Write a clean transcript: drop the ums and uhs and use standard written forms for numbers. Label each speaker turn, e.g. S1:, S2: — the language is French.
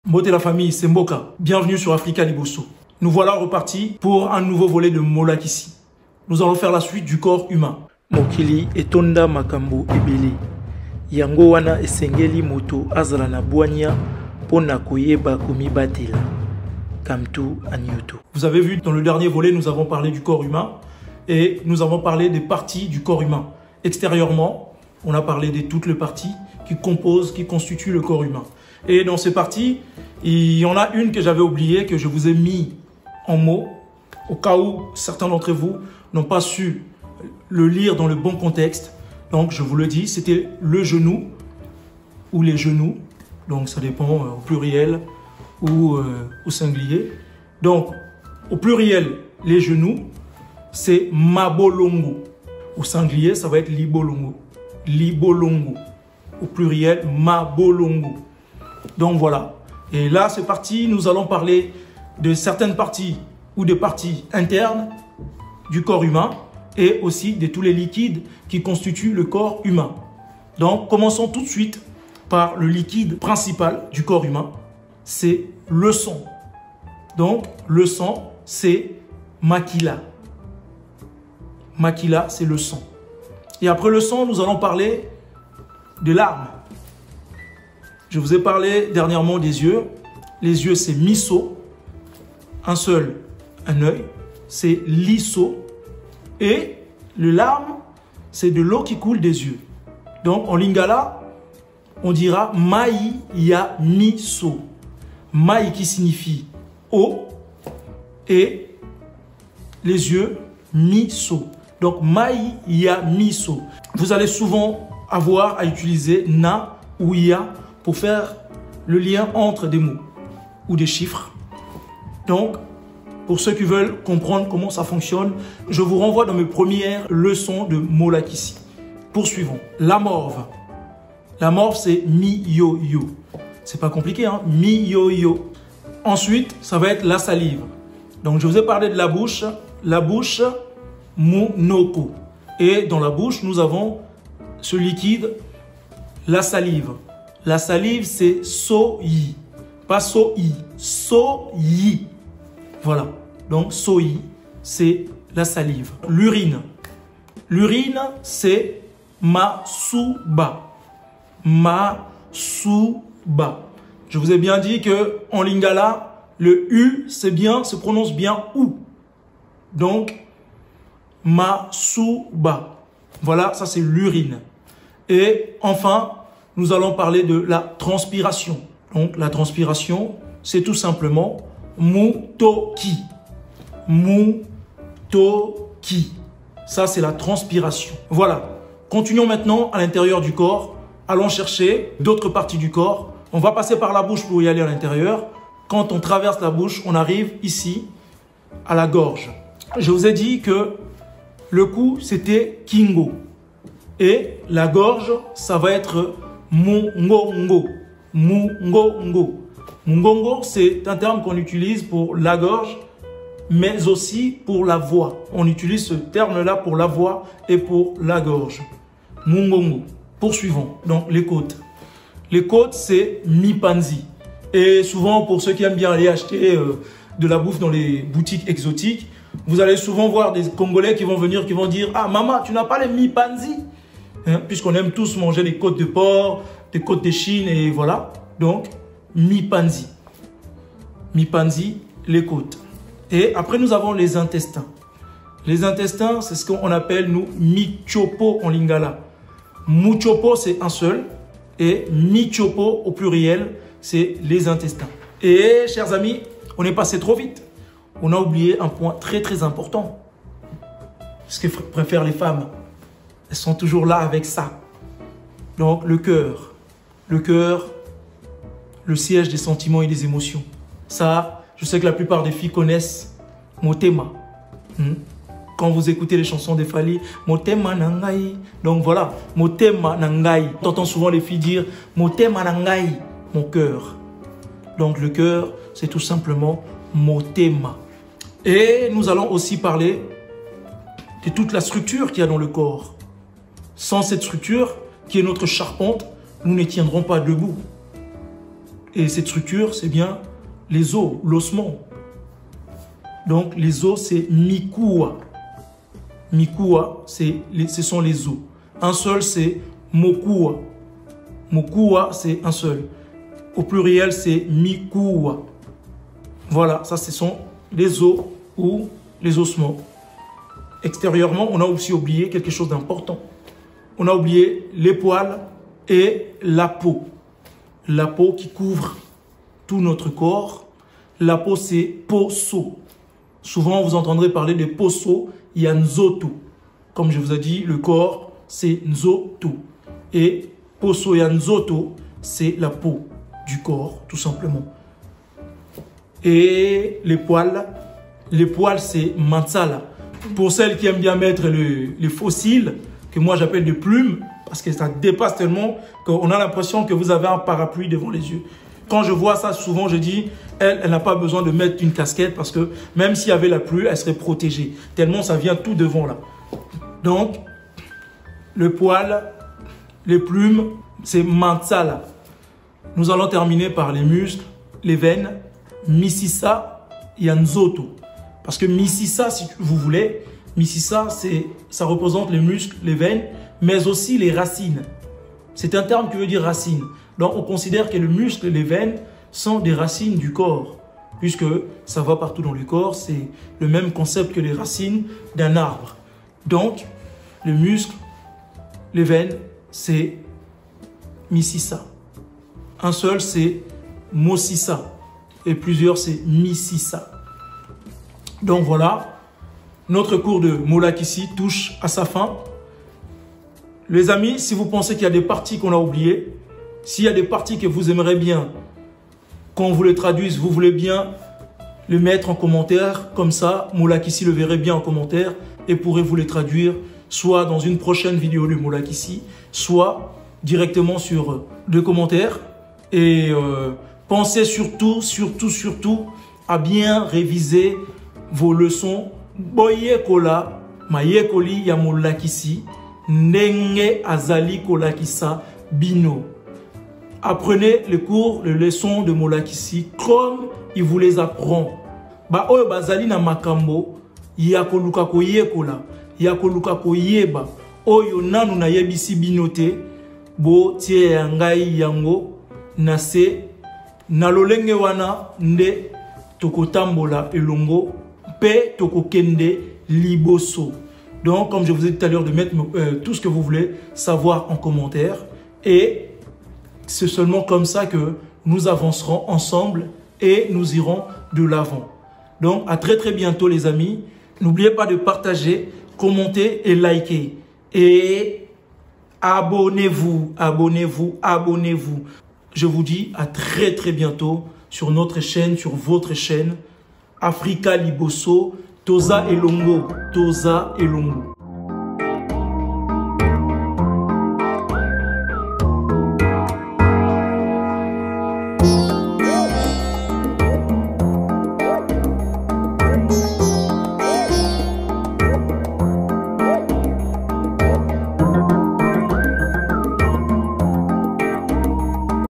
S1: Mbote la famille, c'est Mboka. Bienvenue sur Africa Liboso. Nous voilà repartis pour un nouveau volet de Molakisi. Nous allons faire la suite du corps humain.
S2: Mokili etonda makambo ebele. Yango wana esengeli moto azala na bwania pona koyeba komibatela. Kamtu Anyoto.
S1: Vous avez vu, dans le dernier volet, nous avons parlé du corps humain et nous avons parlé des parties du corps humain. Extérieurement, on a parlé de toutes les parties qui composent, qui constituent le corps humain. Et dans ces parties, il y en a une que j'avais oubliée, que je vous ai mis en mots, au cas où certains d'entre vous n'ont pas su le lire dans le bon contexte. Donc, je vous le dis, c'était le genou ou les genoux. Donc, ça dépend au pluriel ou au singulier. Donc, au pluriel, les genoux, c'est mabolongo. Au singulier, ça va être libolongo. Libolongo. Au pluriel, mabolongo. Donc voilà. Et là, c'est parti. Nous allons parler de certaines parties ou de parties internes du corps humain et aussi de tous les liquides qui constituent le corps humain. Donc, commençons tout de suite par le liquide principal du corps humain. C'est le sang. Donc, le sang, c'est makila. Makila, c'est le sang. Et après le sang, nous allons parler de larmes. Je vous ai parlé dernièrement des yeux. Les yeux, c'est miso. Un seul, un œil. C'est liso. Et le larme, c'est de l'eau qui coule des yeux. Donc, en lingala, on dira mai ya miso. Mai qui signifie eau. Et les yeux, miso. Donc, mai ya miso. Vous allez souvent avoir à utiliser na ou ya pour faire le lien entre des mots ou des chiffres. Donc, pour ceux qui veulent comprendre comment ça fonctionne, je vous renvoie dans mes premières leçons de Molakisi. Poursuivons. La morve. La morve, c'est mi-yo-yo. C'est pas compliqué, hein? Mi-yo-yo. Ensuite, ça va être la salive. Donc, je vous ai parlé de la bouche. La bouche, monoko. Et dans la bouche, nous avons ce liquide, la salive. La salive, c'est soyi. Pas soyi. Soyi. Voilà. Donc, soyi, c'est la salive. L'urine. L'urine, c'est masuba. Masuba. Je vous ai bien dit que en lingala, le U, se prononce bien OU. Donc, masuba. Voilà, ça c'est l'urine. Et enfin, nous allons parler de la transpiration. Donc, la transpiration, c'est tout simplement mutoki. Mutoki. Ça, c'est la transpiration. Voilà. Continuons maintenant à l'intérieur du corps. Allons chercher d'autres parties du corps. On va passer par la bouche pour y aller à l'intérieur. Quand on traverse la bouche, on arrive ici, à la gorge. Je vous ai dit que le cou, c'était kingo. Et la gorge, ça va être mungongo. Mungongo. Mungongo, c'est un terme qu'on utilise pour la gorge, mais aussi pour la voix. On utilise ce terme-là pour la voix et pour la gorge. Mungongo. Poursuivons. Donc, les côtes. Les côtes, c'est mipanzi. Et souvent, pour ceux qui aiment bien aller acheter de la bouffe dans les boutiques exotiques, vous allez souvent voir des Congolais qui vont venir, qui vont dire « Ah, maman, tu n'as pas les mipanzi ?» Hein, puisqu'on aime tous manger les côtes de porc, des côtes de Chine et voilà. Donc, mipanzi. Mipanzi, les côtes. Et après, nous avons les intestins. Les intestins, c'est ce qu'on appelle, nous, michopo en lingala. Muchopo, c'est un seul. Et michopo, au pluriel, c'est les intestins. Et, chers amis, on est passé trop vite. On a oublié un point très, très important. Ce que préfèrent les femmes. Elles sont toujours là avec ça. Donc, le cœur. Le cœur, le siège des sentiments et des émotions. Ça, je sais que la plupart des filles connaissent Motema. Quand vous écoutez les chansons des Fally, Motema nangai. Donc voilà, Motema nangai. On entend souvent les filles dire Motema nangai, mon cœur. Donc le cœur, c'est tout simplement Motema. Et nous allons aussi parler de toute la structure qu'il y a dans le corps. Sans cette structure, qui est notre charpente, nous ne tiendrons pas debout. Et cette structure, c'est bien les os, l'ossement. Donc, les os, c'est mikua. Mikua, ce sont les os. Un seul, c'est mokua. Mokua, c'est un seul. Au pluriel, c'est mikua. Voilà, ça, ce sont les os ou les ossements. Extérieurement, on a aussi oublié quelque chose d'important. On a oublié les poils et la peau. La peau qui couvre tout notre corps. La peau, c'est poso. Souvent, vous entendrez parler de poso, il y a nzoto. Comme je vous ai dit, le corps, c'est nzoto. Et poso et nzoto, c'est la peau du corps, tout simplement. Et les poils, c'est mansala. Pour celles qui aiment bien mettre les fossiles, que moi j'appelle des plumes, parce que ça dépasse tellement qu'on a l'impression que vous avez un parapluie devant les yeux. Quand je vois ça, souvent je dis, elle n'a pas besoin de mettre une casquette parce que même s'il y avait la pluie, elle serait protégée. Tellement ça vient tout devant là. Donc, le poil, les plumes, c'est mansala. Nous allons terminer par les muscles, les veines, misisa et nzoto. Parce que misisa, si vous voulez, misisa, ça représente les muscles, les veines, mais aussi les racines. C'est un terme qui veut dire racine. Donc, on considère que le muscle et les veines sont des racines du corps, puisque ça va partout dans le corps. C'est le même concept que les racines d'un arbre. Donc, le muscle, les veines, c'est misisa. Un seul, c'est mosisa. Et plusieurs, c'est misisa. Donc voilà, notre cours de Molakisi touche à sa fin. Les amis, si vous pensez qu'il y a des parties qu'on a oubliées, s'il y a des parties que vous aimeriez bien qu'on vous les traduise, vous voulez bien le mettre en commentaire, comme ça, Molakisi le verrait bien en commentaire et pourrait vous les traduire, soit dans une prochaine vidéo de Molakisi, soit directement sur des commentaires. Et pensez surtout à bien réviser vos leçons. Boye kola, mayekoli ya Molakisi, nenge azali kolakisa bino. Apprenez les cours, les leçons de Molakisi comme il vous les apprend. Ba oyo bazali na makambo, ya koluka koyekola, ya koluka koyeba, oyo nanu na yebisi binote, bo tie ya ngai yango, na se, na lolenge wana nde tokotambola elongo, pe tokokende liboso. Donc, comme je vous ai dit tout à l'heure, de mettre tout ce que vous voulez savoir en commentaire. Et c'est seulement comme ça que nous avancerons ensemble et nous irons de l'avant. Donc, à très bientôt les amis. N'oubliez pas de partager, commenter et liker. Et abonnez-vous, abonnez-vous, abonnez-vous. Je vous dis à très bientôt sur notre chaîne, sur votre chaîne. Africa Liboso, Toza Elongo, Toza Elongo.